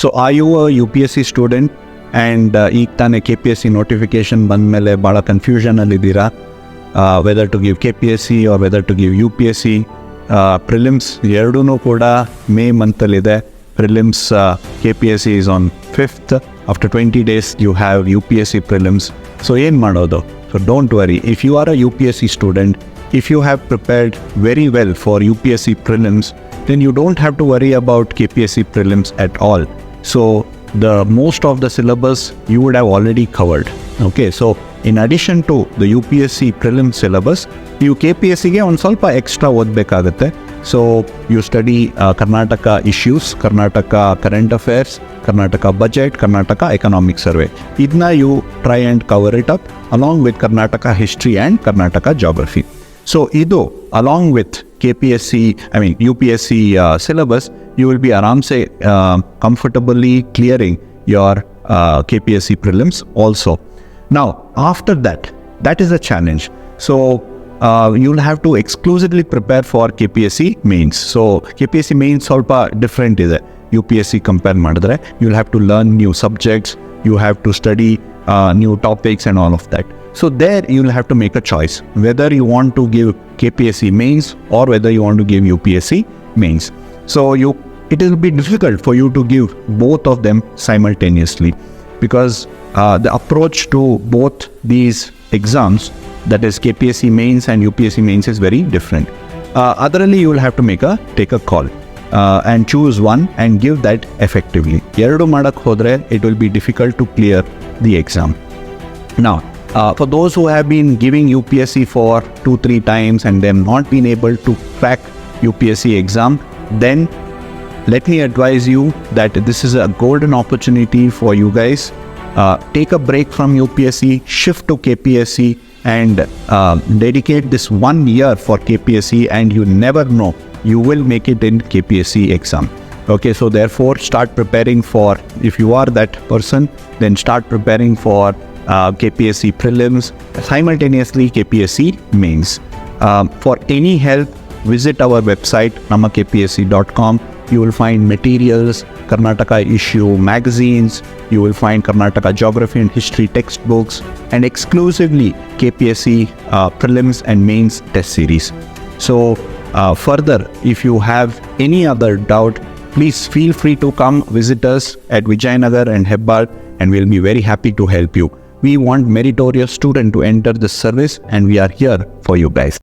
So are you a UPSC student and ಈಗ ತಾನೇ KPSC notification ಬಂದಮೇಲೆ ಭಾಳ ಕನ್ಫ್ಯೂಷನಲ್ಲಿದ್ದೀರಾ whether to give KPSC or whether to give UPSC prelims ಎರಡೂ ಕೂಡ May ಮಂತಲ್ಲಿದೆ. Prelims KPSC is on 5th. After 20 days you have UPSC prelims. So ಏನು ಮಾಡೋದು? So don't worry. If you are a UPSC student, if you have prepared very well for UPSC prelims, then you don't have to worry about KPSC prelims at all. So the most of the syllabus you would have already covered. Okay, so in addition to the UPSC prelim syllabus, you KPSC ge on ಸ್ವಲ್ಪ extra ಓದಬೇಕಾಗುತ್ತೆ. So you study Karnataka issues, Karnataka current affairs, Karnataka budget, Karnataka economic survey. Idna you try and cover it up along with Karnataka history and Karnataka geography. So ido along with UPSC syllabus, you will be comfortably clearing your KPSC prelims also. Now after that is a challenge. So you'll have to exclusively prepare for KPSC mains. So KPSC mains solpa different is UPSC compare madidre. You'll have to learn new subjects, you have to study new topics and all of that. So there you'll have to make a choice whether you want to give KPSC mains or whether you want to give UPSC mains. So it will be difficult for you to give both of them simultaneously because the approach to both these exams, that is KPSC mains and UPSC mains, is very different. Otherly you will have to take a call and choose one and give that effectively. Eradu madak hodre it will be difficult to clear the exam. Now for those who have been giving UPSC for 2-3 times and they have not been able to crack UPSC exam, then let me advise you that this is a golden opportunity for you guys. Take a break from UPSC, shift to KPSC and dedicate this 1 year for KPSC, and you never know, you will make it in KPSC exam. Okay, so therefore start preparing for, if you are that person, then start preparing for KPSC prelims, simultaneously KPSC mains. For any help, visit our website NammaKPSC.com. You will find materials, Karnataka issue magazines, you will find Karnataka geography and history textbooks, and exclusively KPSC prelims and mains test series. So further, if you have any other doubt, please feel free to come visit us at Vijayanagar and Hebbal, and we'll be very happy to help you. We want meritorious students to enter this service, and we are here for you guys.